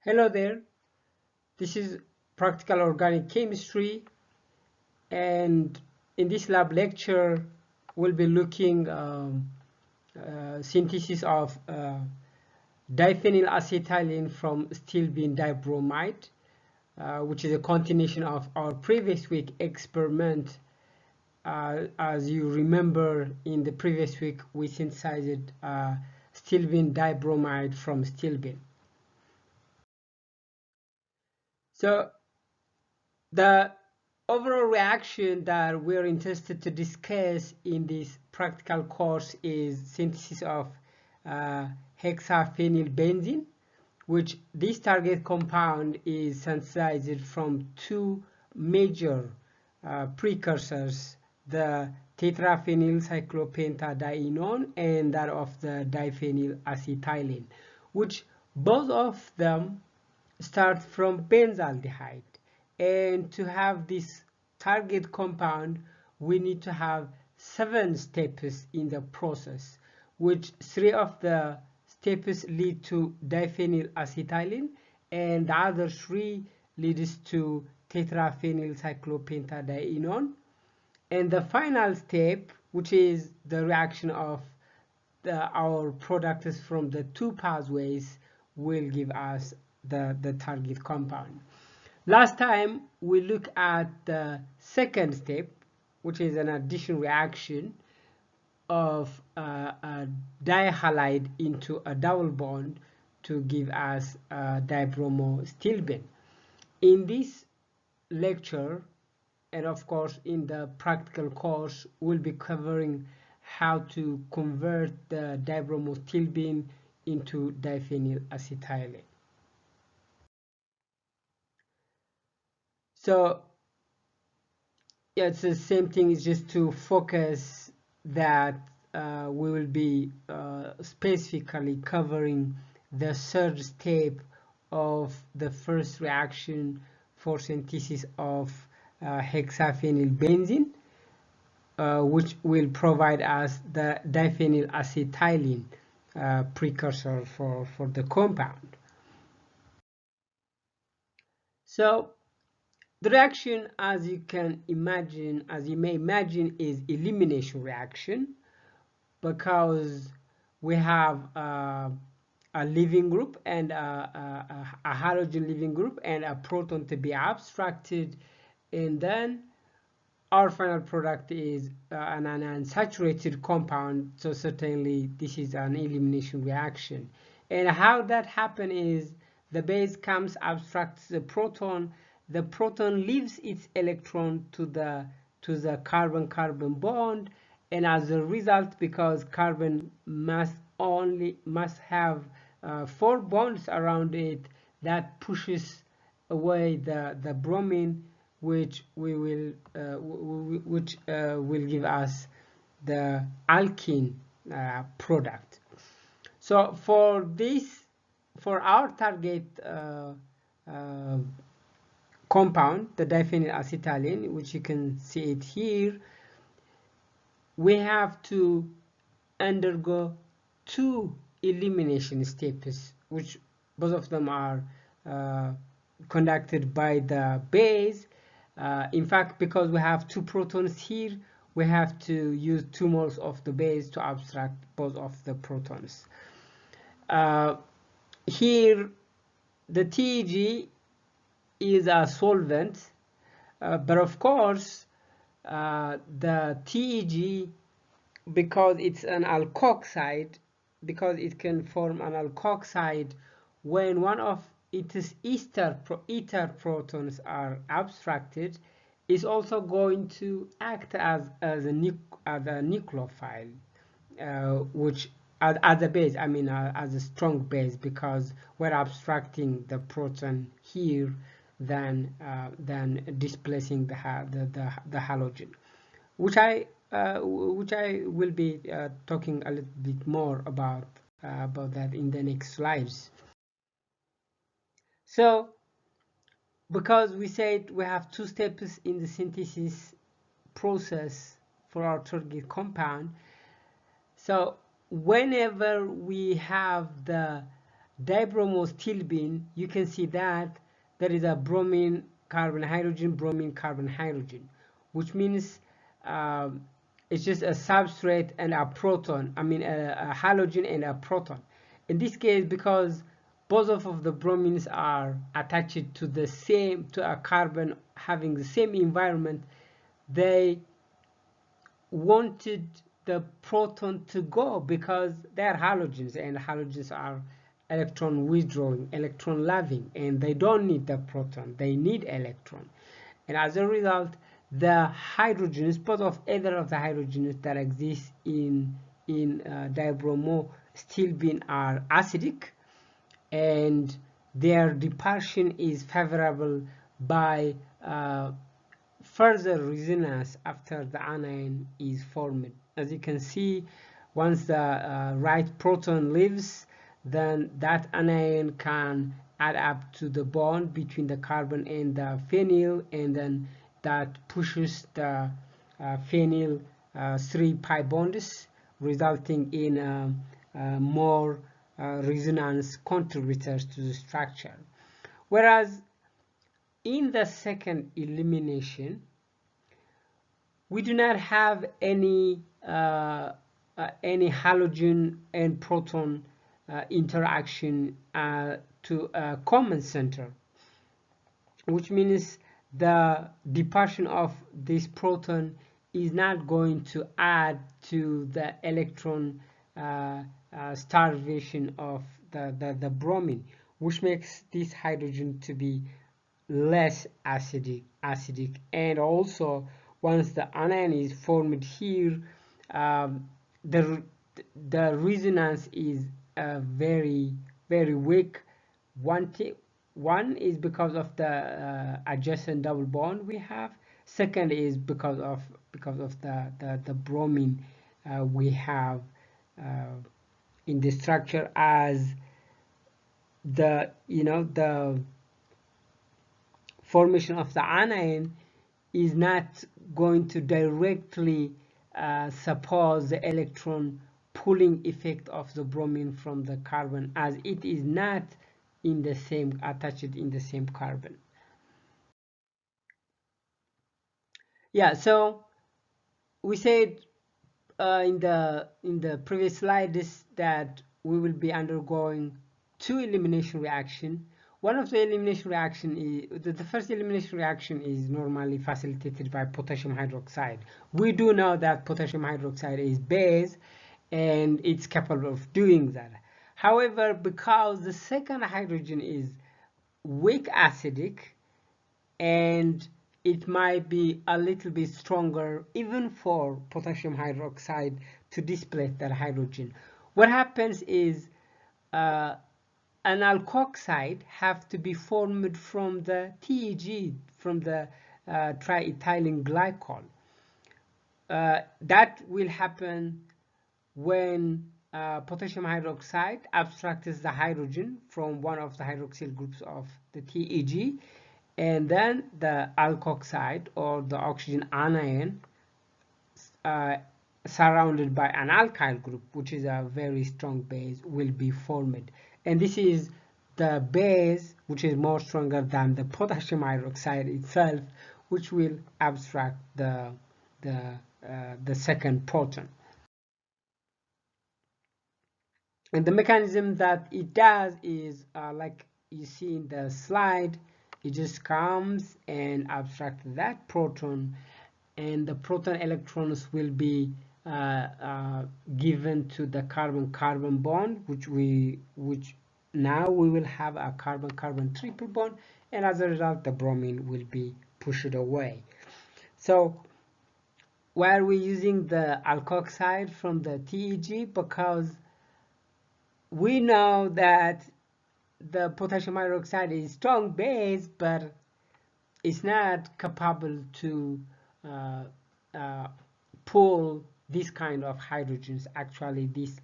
Hello there, this is Practical Organic Chemistry, and in this lab lecture we'll be looking synthesis of diphenylacetylene from stilbene dibromide, which is a continuation of our previous week experiment. As you remember, in the previous week we synthesized stilbene dibromide from stilbene. So the overall reaction that we're interested to discuss in this practical course is synthesis of hexaphenylbenzene, which this target compound is synthesized from two major precursors, the tetraphenylcyclopentadienone and that of the diphenylacetylene, which both of them start from benzaldehyde. And to have this target compound, we need to have 7 steps in the process, which 3 of the steps lead to diphenylacetylene and the other 3 leads to tetraphenylcyclopentadienone. And the final step, which is the reaction of our products from the 2 pathways, will give us the target compound. Last time we looked at the second step, which is an addition reaction of a dihalide into a double bond to give us dibromostilbene. In this lecture, and of course in the practical course, we'll be covering how to convert the dibromostilbene into diphenylacetylene. So yeah, it's the same thing. It's just to focus that we will be specifically covering the third step of the first reaction for synthesis of hexaphenylbenzene, which will provide us the diphenylacetylene precursor for the compound. So the reaction, as you may imagine, is elimination reaction, because we have a leaving group and a halogen leaving group and a proton to be abstracted, and then our final product is an unsaturated compound. So certainly this is an elimination reaction. And how that happens is the base comes, abstracts the proton leaves its electron to the carbon-carbon bond, and as a result, because carbon must have 4 bonds around it, that pushes away the bromine, which will give us the alkene product. So for our target compound, the diphenylacetylene, which you can see it here, we have to undergo 2 elimination steps, which both of them are conducted by the base. In fact, because we have 2 protons here, we have to use 2 moles of the base to abstract both of the protons. Here the TEG is a solvent, but of course the TEG, because it's an alkoxide, because it can form an alkoxide when one of its ether protons are abstracted, is also going to act as a nucleophile, which as a base, as a strong base, because we're abstracting the proton here than displacing the halogen, which I will be talking a little bit more about that in the next slides. So because we said we have 2 steps in the synthesis process for our target compound, so whenever we have the dibromostilbene, you can see that there is a bromine, carbon, hydrogen, bromine, carbon, hydrogen, which means it's just a substrate and a proton, I mean a halogen and a proton. In this case, because both of the bromines are attached to the same, to a carbon having the same environment, they wanted the proton to go because they are halogens, and halogens are electron withdrawing, electron loving, and they don't need the proton, they need electron. And as a result, the hydrogens, both of either of the hydrogens that exist in dibromostilbene are acidic, and their dispersion is favorable by further resonance after the anion is formed. As you can see, once the right proton leaves, then that anion can add up to the bond between the carbon and the phenyl, and then that pushes the phenyl 3 pi bonds, resulting in more resonance contributors to the structure. Whereas in the second elimination, we do not have any halogen and proton interaction to a common center, which means the dispersion of this proton is not going to add to the electron starvation of the bromine, which makes this hydrogen to be less acidic. And also, once the anion is formed here, the resonance is very weak. One is because of the adjacent double bond we have. Second is because of the bromine we have in the structure, as the formation of the anion is not going to directly support the electron pulling effect of the bromine from the carbon, as it is not in the same, attached in the same carbon. Yeah, so we said in the previous slide that we will be undergoing two elimination reaction. One of the elimination reaction is the first elimination reaction is normally facilitated by potassium hydroxide. We do know that potassium hydroxide is base and it's capable of doing that. However, because the second hydrogen is weak acidic and it might be a little bit stronger even for potassium hydroxide to displace that hydrogen, what happens is an alkoxide have to be formed from the TEG, from the triethylene glycol. That will happen when potassium hydroxide abstracts the hydrogen from one of the hydroxyl groups of the TEG, and then the alkoxide or the oxygen anion surrounded by an alkyl group, which is a very strong base, will be formed. And this is the base which is more stronger than the potassium hydroxide itself, which will abstract the second proton. And the mechanism that it does is like you see in the slide, it just comes and abstracts that proton, and the proton electrons will be given to the carbon-carbon bond, which now we will have a carbon-carbon triple bond, and as a result the bromine will be pushed away. So why are we using the alkoxide from the TEG? Because we know that the potassium hydroxide is strong base, but it's not capable to pull this kind of hydrogens, actually this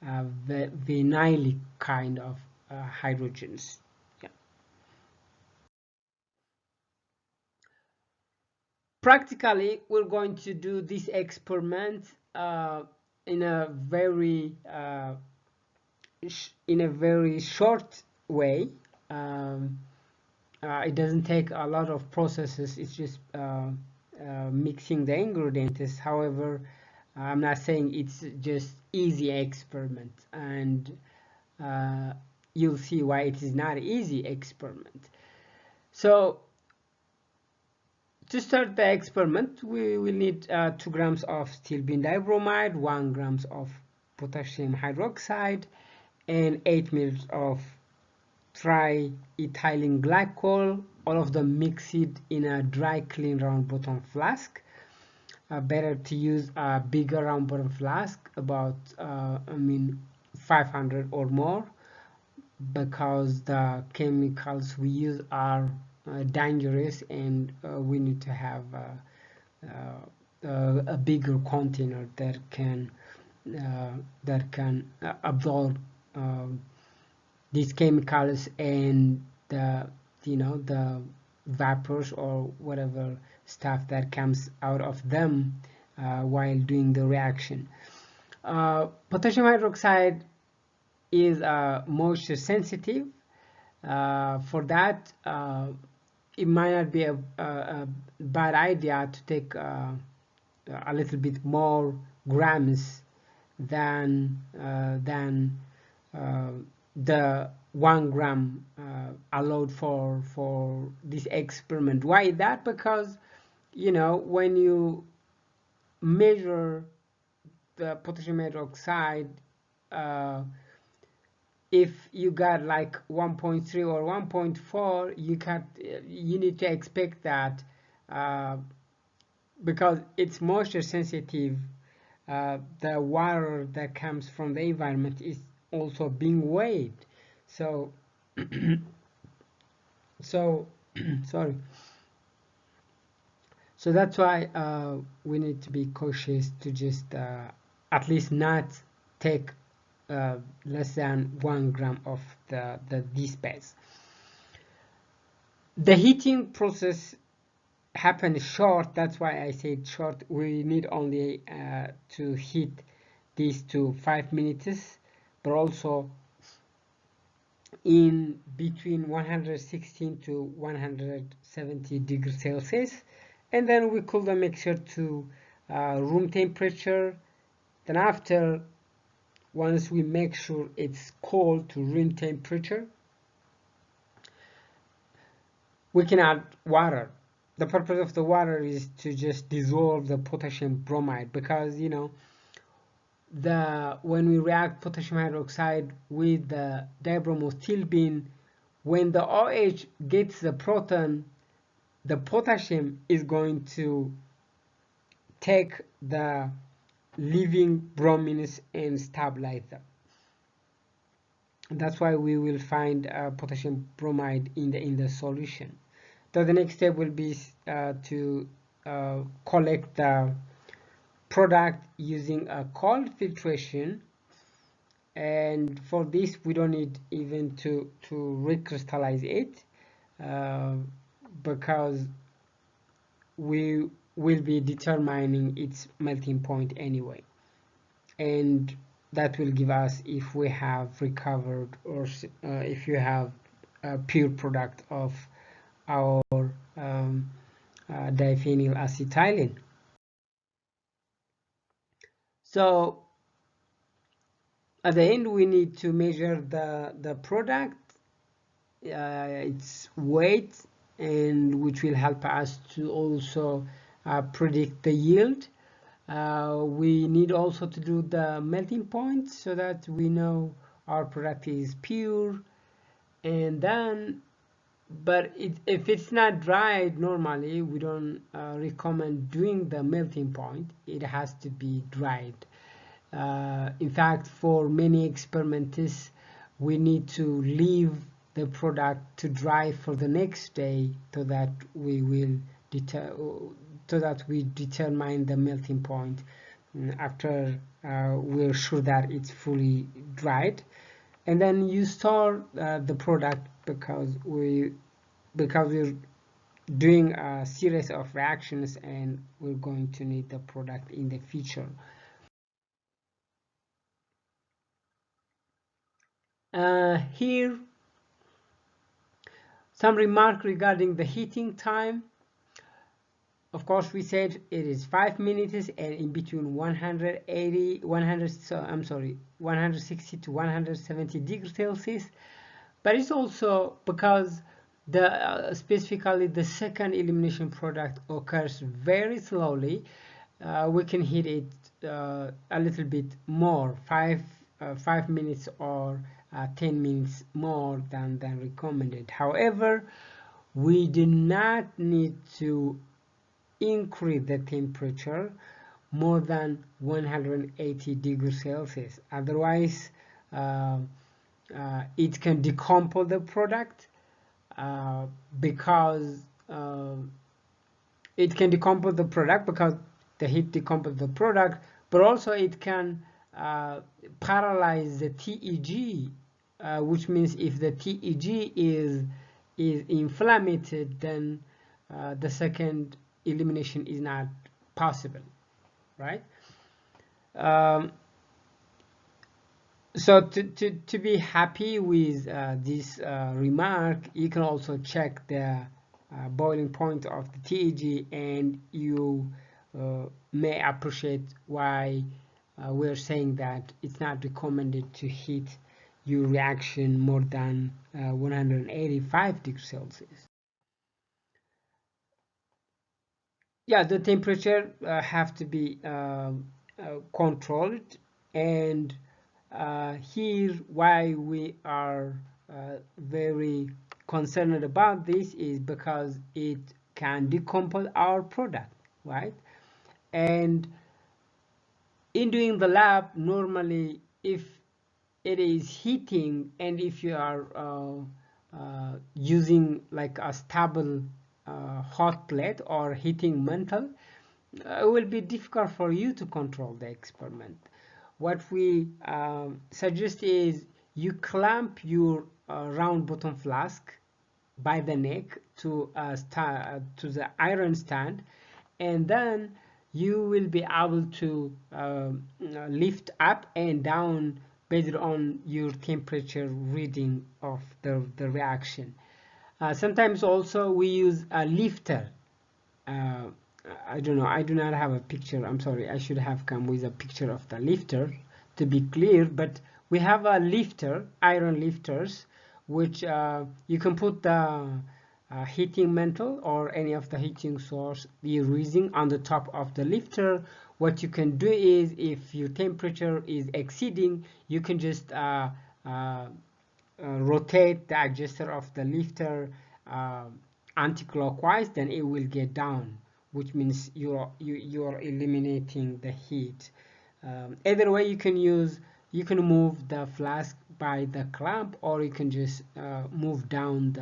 vinylic kind of hydrogens. Yeah. Practically, we're going to do this experiment in a very in a very short way. It doesn't take a lot of processes. It's just mixing the ingredients. However, I'm not saying it's just easy experiment, and you'll see why it is not easy experiment. So to start the experiment, we will need 2 grams of stilbene dibromide, 1 grams of potassium hydroxide, and 8 ml of triethylene glycol, all of them mixed in a dry, clean round bottom flask. Better to use a bigger round bottom flask, about 500 or more, because the chemicals we use are dangerous, and we need to have a bigger container that can absorb these chemicals and the the vapors or whatever stuff that comes out of them while doing the reaction. Potassium hydroxide is moisture sensitive. For that, it might not be a bad idea to take a little bit more grams than the 1 gram allowed for this experiment. Why is that? Because when you measure the potassium hydroxide, if you got like 1.3 or 1.4, you need to expect that because it's moisture sensitive, the water that comes from the environment is also being weighed. So sorry. So that's why we need to be cautious to just at least not take less than 1 gram of this base. The heating process happens short. That's why I said short. We need only to heat this to 5 minutes, but also in between 116 to 170 degrees Celsius, and then we cool the mixture to room temperature. Then after, once we make sure it's cold to room temperature, we can add water. The purpose of the water is to just dissolve the potassium bromide, because when we react potassium hydroxide with the dibromostilbene, when the OH gets the proton, the potassium is going to take the living bromines and stabilize them. That's why we will find potassium bromide in the solution. So the next step will be to collect the product using a cold filtration, and for this we don't need even to recrystallize it because we will be determining its melting point anyway, and that will give us if we have recovered or if you have a pure product of our diphenylacetylene. So at the end we need to measure the product, its weight, and which will help us to also predict the yield. We need also to do the melting point so that we know our product is pure. And then, but if it's not dried, normally we don't recommend doing the melting point. It has to be dried. In fact, for many experiments, we need to leave the product to dry for the next day so that we determine the melting point after we're sure that it's fully dried. And then you store the product because we're doing a series of reactions and we're going to need the product in the future. Here, some remark regarding the heating time. Of course, we said it is 5 minutes and in between 160 to 170 degrees Celsius. But it's also because specifically the second elimination product occurs very slowly. We can heat it a little bit more, 5 minutes or 10 minutes more than recommended. However, we do not need to increase the temperature more than 180 degrees Celsius. Otherwise, it can decompose the product because it can decompose the product because the heat decomposes the product, but also it can paralyze the TEG, which means if the TEG is inflamed, then the second elimination is not possible, right? So to be happy with this remark, you can also check the boiling point of the TEG, and you may appreciate why we're saying that it's not recommended to heat your reaction more than 185 degrees Celsius. Yeah, the temperature have to be controlled, and here why we are very concerned about this is because it can decompose our product, right? And in doing the lab, normally if it is heating and if you are using like a stable hot plate or heating mantle, it will be difficult for you to control the experiment. What we suggest is you clamp your round bottom flask by the neck to the iron stand, and then you will be able to lift up and down based on your temperature reading of the reaction. Sometimes also we use a lifter. I don't know, I do not have a picture. I'm sorry, I should have come with a picture of the lifter to be clear, but we have a lifter, iron lifters, which you can put the heating mantle or any of the heating source you're using on the top of the lifter. What you can do is, if your temperature is exceeding, you can just rotate the adjuster of the lifter anti-clockwise, then it will get down, which means you're eliminating the heat. Either way, you can move the flask by the clamp, or you can just move down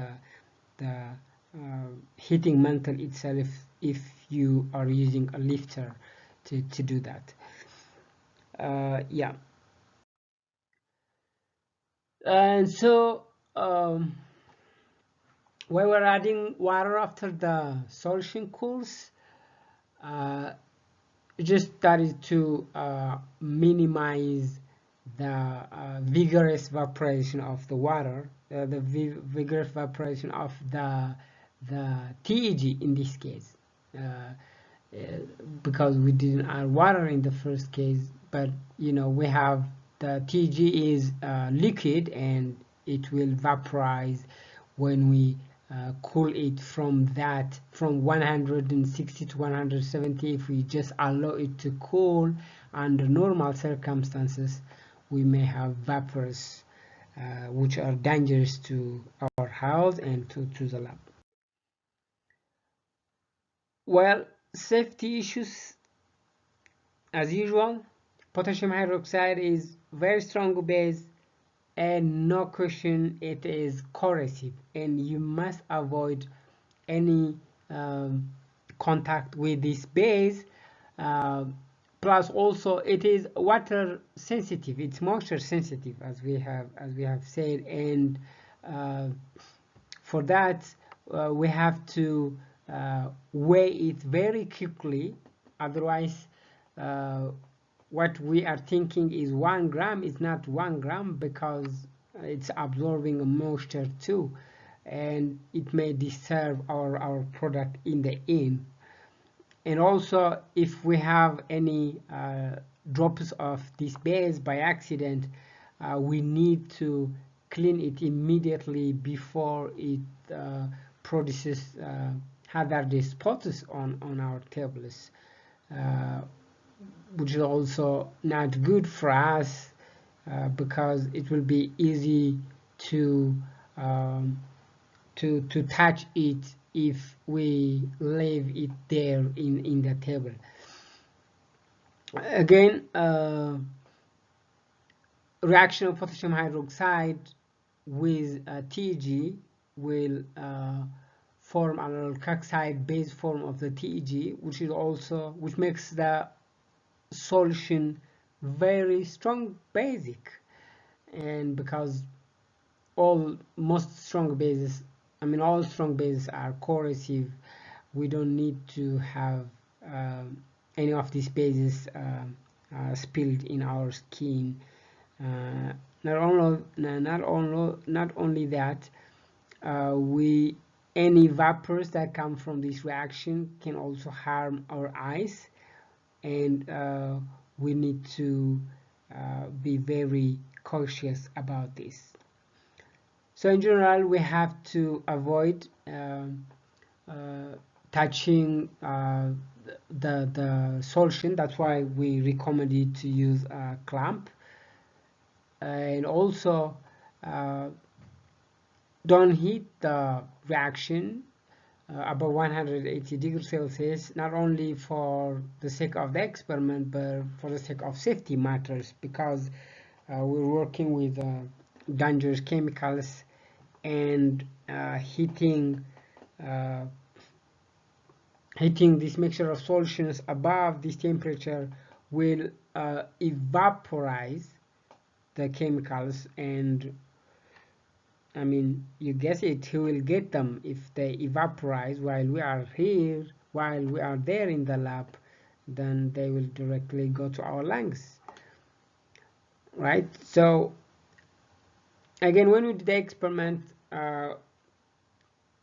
the heating mantle itself if you are using a lifter to do that. Yeah. And so when we're adding water after the solution cools, just started to minimize the vigorous evaporation of the water, the vigorous evaporation of the TEG in this case, because we didn't add water in the first case, but we have the TEG is liquid and it will vaporize when we cool it from 160 to 170. If we just allow it to cool under normal circumstances, we may have vapors which are dangerous to our health and to the lab. Well, safety issues as usual. Potassium hydroxide is very strong base, and no question it is corrosive, and you must avoid any contact with this base. Plus also it is water sensitive, it's moisture sensitive, as we have said, and for that we have to weigh it very quickly. Otherwise what we are thinking is 1 gram is not 1 gram, because it's absorbing moisture too, and it may disturb our product in the end. And also, if we have any drops of this base by accident, we need to clean it immediately before it produces hazardous spots on our tables, uh, which is also not good for us, because it will be easy to um, to touch it if we leave it there in the table. Again, reaction of potassium hydroxide with TEG will form an alkoxide base form of the TEG, which makes the solution very strong basic. And because most strong bases, all strong bases are corrosive, we don't need to have any of these bases spilled in our skin. Not only that, any vapors that come from this reaction can also harm our eyes, and we need to be very cautious about this. So in general, we have to avoid touching the solution. That's why we recommend you to use a clamp. And also, don't heat the reaction above 180 degrees Celsius, not only for the sake of the experiment, but for the sake of safety matters, because we're working with dangerous chemicals, and heating this mixture of solutions above this temperature will evaporize the chemicals, and you guess it, who will get them if they evaporize while we are here, while we are there in the lab? Then they will directly go to our lungs, right? So again, when we did the experiment,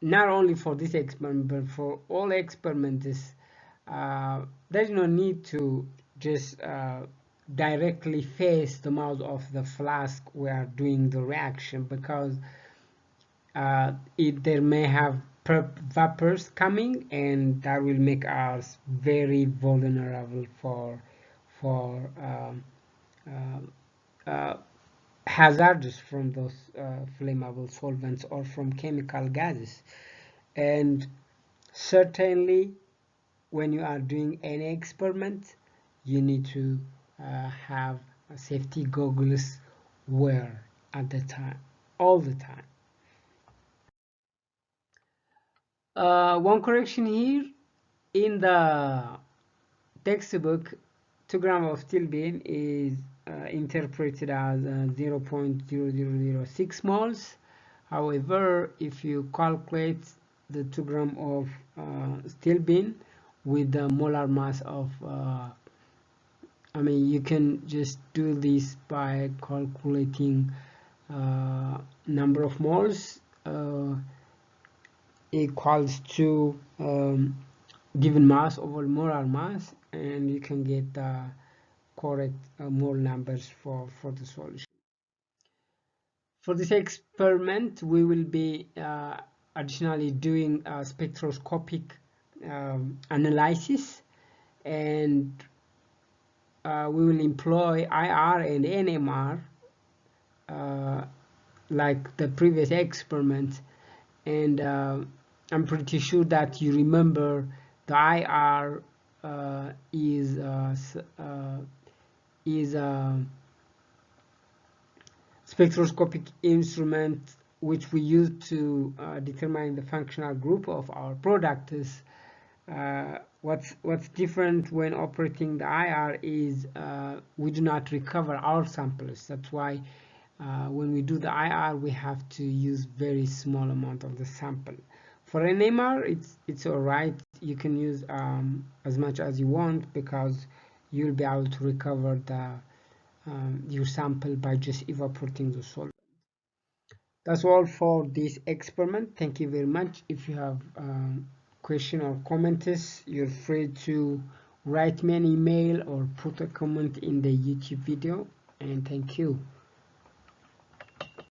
not only for this experiment but for all experiments, there's no need to just directly face the mouth of the flask we are doing the reaction, because there may have vapors coming, and that will make us very vulnerable for hazards from those flammable solvents or from chemical gases. And certainly, when you are doing any experiment, you need to have safety goggles wear at the time, all the time. One correction here: in the textbook, 2 grams of stilbene is interpreted as 0.0006 moles. However, if you calculate the 2 grams of stilbene with the molar mass of you can just do this by calculating number of moles equals to given mass over molar mass, and you can get the correct mole numbers for the solution. For this experiment, we will be additionally doing a spectroscopic analysis, and we will employ IR and NMR like the previous experiment. And I'm pretty sure that you remember the IR is a spectroscopic instrument which we use to determine the functional group of our products. What's different when operating the IR is we do not recover our samples. That's why when we do the IR, we have to use very small amount of the sample. For an MR, it's all right. You can use as much as you want, because you'll be able to recover your sample by just evaporating the solvent. That's all for this experiment. Thank you very much. If you have question or comments, you're free to write me an email or put a comment in the YouTube video. And thank you.